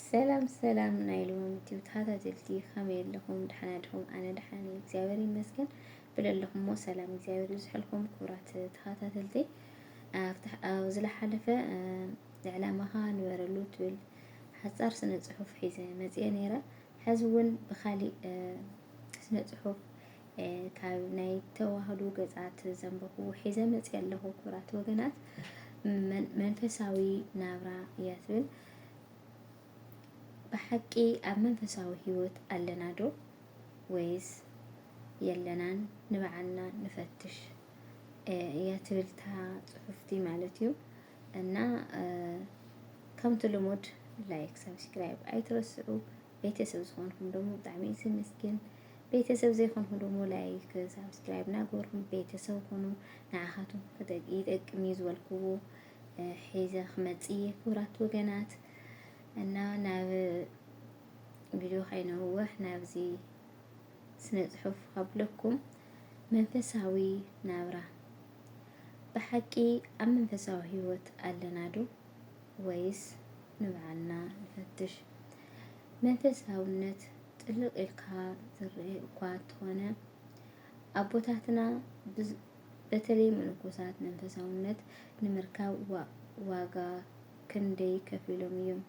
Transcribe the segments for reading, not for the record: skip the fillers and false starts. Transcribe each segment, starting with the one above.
ሰላም ናይሎም ተከታተልቲ ከመይ ኣለኹም? ደህና ዲኹም? ኣነ ደህና ነኝ እግዚአብሔር ይመስገን። ብለለኹም ሰላም እግዚአብሔር ይስሐልኩም። ክቡራት ተከታተልቲ ኣብ ዝለሓለፈ ዕላማኻ ንበረሉ ትብል ሓፃር ስነ ፅሑፍ ሒዘ መፅአ ነይረ። ሕዚ እውን ብካሊእ ስነ ፅሑፍ ካብ ናይ ተዋህዶ ገፃት ዘንበቡ ሒዘ መፅአ ኣለኹ። ክቡራት ወገናት መንፈሳዊ ናብራ እያ ትብል። ብሓቂ ኣብ መንፈሳዊ ሂወት ኣለና ዶ ወይስ የለናን? ንባዕልና ንፈትሽ እያ ትብልታ ፅሑፍቲ ማለት እዩ። እና ከምቲ ልሙድ ላይክ ሰብስክራይብ ኣይትረስዑ። ቤተሰብ ዝኾንኩም ደግሞ ብጣዕሚ ዝምስግን፣ ቤተሰብ ዘይኮንኩም ደግሞ ላይክ ሰብስክራይብ ናገበርኩም ቤተሰብ ኮኑ። ንዓኻቱም ይጠቅም እዩ ዝበልክዎ ሒዘ ክመፅእ እየ ክቡራት ወገናት። እና ናብ ቪድዮ ከይነውሕ ናብዚ ስነ ፅሑፍ ከብለኩም። መንፈሳዊ ናብራ ብሓቂ ኣብ መንፈሳዊ ሂወት ኣለና ዶ ወይስ ንባዕልና ንፈትሽ? መንፈሳውነት ጥልቅ ኢልካ ዝርአ እኳ እንተኾነ ኣቦታትና በተለይ መነኮሳት መንፈሳውነት ንምርካብ ዋጋ ክንደይ ከፊሎም እዮም።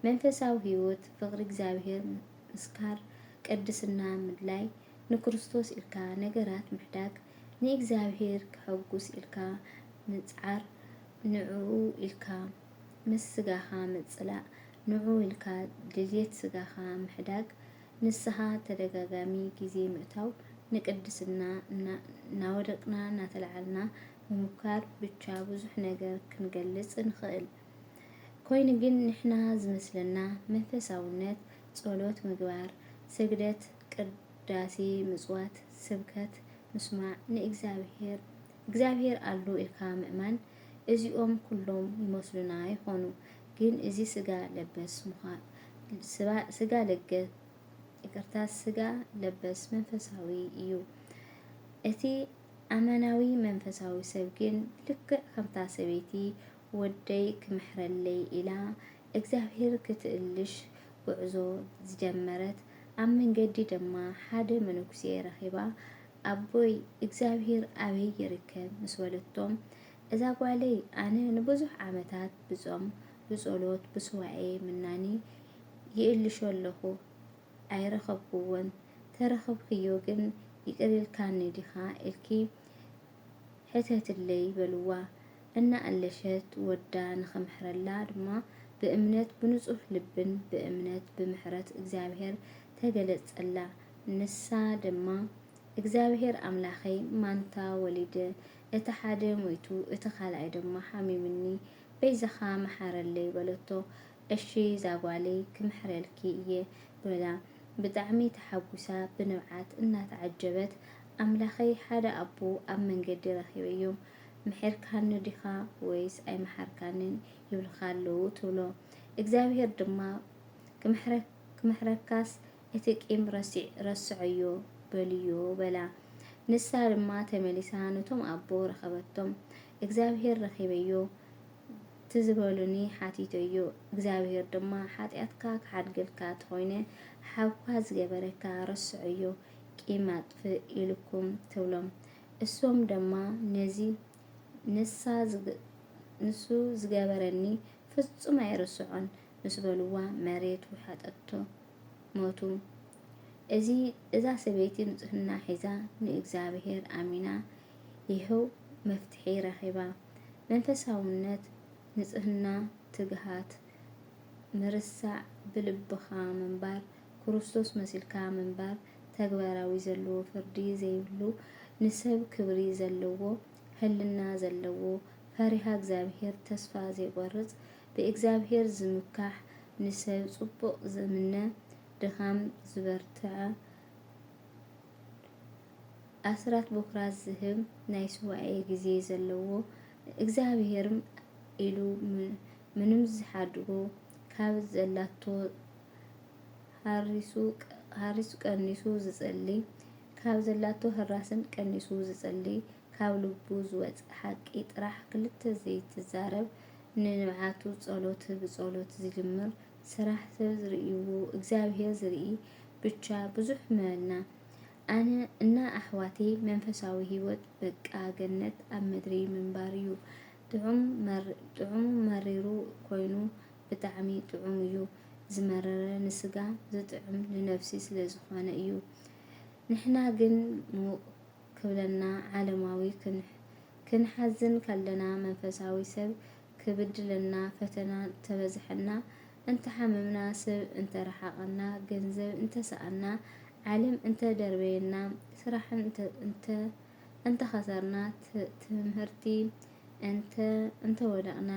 መንፈሳዊ ሂወት ፍቅሪ እግዚአብሔር ምስካር፣ ቅድስና ምድላይ፣ ንክርስቶስ ኢልካ ነገራት ምሕዳግ፣ ንእግዚአብሔር ክሐጉስ ኢልካ ምፅዓር፣ ንዕኡ ኢልካ ምስ ስጋኻ ምፅላእ፣ ንዕኡ ኢልካ ድልየት ስጋኻ ምሕዳግ፣ ንስሓ ተደጋጋሚ ግዜ ምእታው፣ ንቅድስና እናወደቅና እናተላዓልና ምሙካር ብቻ ብዙሕ ነገር ክንገልጽ ንኽእል ኮይኑ ግን ንሕና ዝመስለና መንፈሳውነት ጸሎት ምግባር፣ ስግደት፣ ቅዳሴ፣ ምጽዋት፣ ስብከት ምስማዕ፣ ንእግዚአብሔር አሉ ኢልካ ምእማን እዚኦም ኩሎም ይመስሉና ይኾኑ። ግን እዚ ስጋ ለበስ መንፈሳዊ እዩ። እቲ ኣማናዊ መንፈሳዊ ሰብ ግን ልክዕ ከምታ ሰበይቲ ወደይ ክምሕረለይ ኢላ እግዚአብሔር ክትእልሽ ጉዕዞ ዝጀመረት ኣብ መንገዲ ድማ ሓደ መነኩሴ ረኺባ ኣቦይ እግዚአብሔር ኣበይ ይርከብ ምስ በለቶም፣ እዛ ጓለይ ኣነ ንብዙሕ ዓመታት ብጾም ብጸሎት ብስዋኤ ምናኒ ይእልሾ ኣለኹ ኣይረኸብኩዎን። ተረኸብክዮ ግን ይቅር ኢልካኒ ዲኻ ኢልኪ ሕተትለይ በልዋ። እናኣለሸት ወዳ ንኸምሕረላ ድማ ብእምነት ብንጹህ ልብን ብእምነት ብምሕረት እግዚአብሔር ተገለጸላ። ንሳ ድማ እግዚአብሔር ኣምላኸይ ማንታ ወሊደ እቲ ሓደ ሞይቱ እቲ ካልኣይ ድማ ሓሚምኒ በይዛኻ መሓረለይ በለቶ። እሺ ዛጓለይ ክምሕረልኪ እየ በላ ብጣዕሚ ተሓጒሳ ብንብዓት እናተዓጀበት ኣምላኸይ ሓደ ኣቦ ኣብ መንገዲ ረኺበዮም ምሕርካኒ ዲኻ ወይስ ኣይመሓርካንን ይብልካ ኣለዉ ትብሎ። እግዚአብሔር ድማ ክምሕረካስ እቲ ቂም ረስዐዮ በልዮ በላ። ንሳ ድማ ተመሊሳ ነቶም ኣቦ ረኸበቶም። እግዚአብሔር ረኺበዮ ትዝበሉኒ ሓቲተዮ። እግዚአብሔር ድማ ሓጢኣትካ ክሓድገልካ ተኾይነ ሓብካ ዝገበረካ ረስዐዮ ቂም ኣጥፍእ ኢልኩም ትብሎም። እሶም ድማ ንሱ ዝገበረኒ ፍጹም ኣይርስዖን ምስ በልዋ መሬት ውሓጠቶ ሞቱ። እዛ ሰበይቲ ንጽህና ሒዛ ንእግዚአብሔር ኣሚና ይኸው መፍትሒ ረኺባ። መንፈሳውነት ንጽህና፣ ትግሃት፣ ምርሳዕ፣ ብልብኻ ምንባር፣ ክርስቶስ መሲልካ ምንባር፣ ተግባራዊ ዘለዎ ፍርዲ ዘይብሉ፣ ንሰብ ክብሪ ዘለዎ ህልና ዘለዎ፣ ፈሪሃ እግዚአብሔር ተስፋ ዘይቆርጽ፣ ብእግዚአብሔር ዝምካሕ፣ ንሰብ ጽቡቕ ዝምነ፣ ድኻም ዝበርትዐ፣ ኣስራት በኩራት ዝህብ፣ ናይ ስዋኤ ግዜ ዘለዎ፣ እግዚአብሔርም ኢሉ ምንም ዝሓድጎ፣ ካብ ዘላቶ ሃሪሱ ቀኒሱ ዝጸልይ፣ ካብ ዘላቶ ህራስን ቀኒሱ ዝጸልይ፣ ካብ ልቡ ዝወፅእ ሓቂ ጥራሕ ክልተ ዘይትዛረብ፣ ንንብዓቱ ጸሎት ብጸሎት ዝጅምር፣ ስራሕ ሰብ ዝርእይዎ እግዚአብሔር ዝርኢ ብቻ ብዙሕ መበልና ኣነ እና ኣሕዋተይ መንፈሳዊ ህይወት በቃ ገነት ኣብ ምድሪ ምንባር እዩ። ጥዑም መሪሩ ኮይኑ ብጣዕሚ ጥዑም እዩ። ዝመረረ ንስጋ ዝጥዕም ንነፍሲ ስለ ዝኾነ እዩ። ንሕና ግን ሙቕ ክብለና ዓለማዊ ክንሓዝን ካለና መንፈሳዊ ሰብ ክብድለና ፈተና ተበዝሐና እንተሓመምና ሰብ እንተረሓቐና ገንዘብ እንተሰኣና ዓለም እንተደርበየና ስራሕን እንተኸሰርና ትምህርቲ እንተወደቕና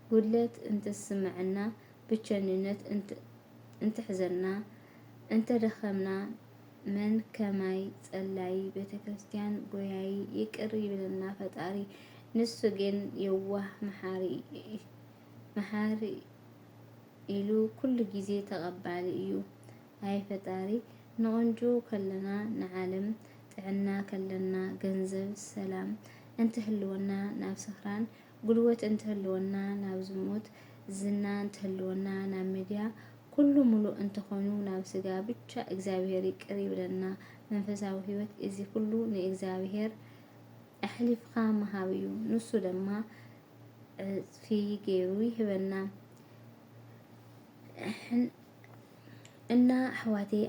ጉድለት እንትስምዐና ብቸኝነት እንትሕዘና እንተደኸምና መን ከማይ ጸላይ ቤተ ክርስቲያን ጎያይ ይቅር ይብለና ፈጣሪ ንሱ ግን የዋህ መሓሪ ኢሉ ኩሉ ጊዜ ተቐባሊ እዩ። ኣይ ፈጣሪ ንቆንጆ ከለና ንዓለም ጥዕና ከለና ገንዘብ ሰላም እንትህልወና ናብ ስኽራን ጉልበት እንትህልወና ናብ ዝሙት ዝና እንትህልወና ናብ ሚድያ ኩሉ ሙሉእ እንተኾኑ ናብ ስጋ ብቻ እግዚአብሔር ይቅር ይብለና። መንፈሳዊ ህይወት እዚ ኩሉ ንእግዚአብሔር ኣሕሊፍካ መሃብ እዩ። ንሱ ድማ ዕፅፊ ገይሩ ይህበና። እና ኣሕዋተይ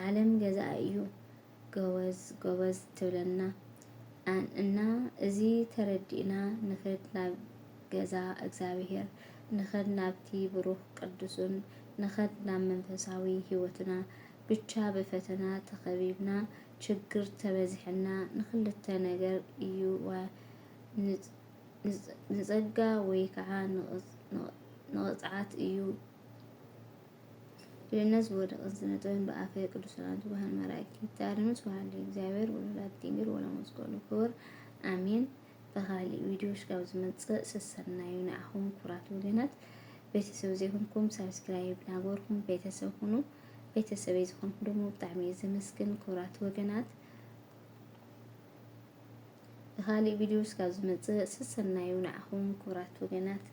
ዓለም ገዛእ እዩ ጎበዝ ትብለና እና እዚ ተረዲእና ንኽድ ናብ ገዛ እግዚአብሔር ንኽድ ናብቲ ብሩኽ ቅዱሱን ንኽድ ናብ መንፈሳዊ ህይወትና ብቻ ብፈተና ተኸቢብና ችግር ተበዚሕና ንኽልተ ነገር እዩ ንጸጋ ወይ ከዓ ንቕጽዓት እዩ። ድህነት ዝወደቐን ዝነጠበን ብኣፈ ቅዱሳን ትጉሃን መላእክት ይታረምን ስብሐት ለእግዚአብሔር ወለወላዲቱ ድንግል ወለመስቀሉ ክቡር አሜን። በኻሊእ ቪድዮ እስካብ ዝመጽእ ስሰናዩ ንኣኹም ክቡራት ወገናት ቤተሰብ ዘይኮንኩም ሰብስክራይብ ናገርኩም ቤተሰብ ሁኑ። ቤተሰበይ ዝኾንኩ ደግሞ ብጣዕሚ ዝመስግን ክቡራት ወገናት በኻሊእ ቪድዮ እስካብ ዝመጽእ ስሰናዩ ንኣኹም ክቡራት ወገናት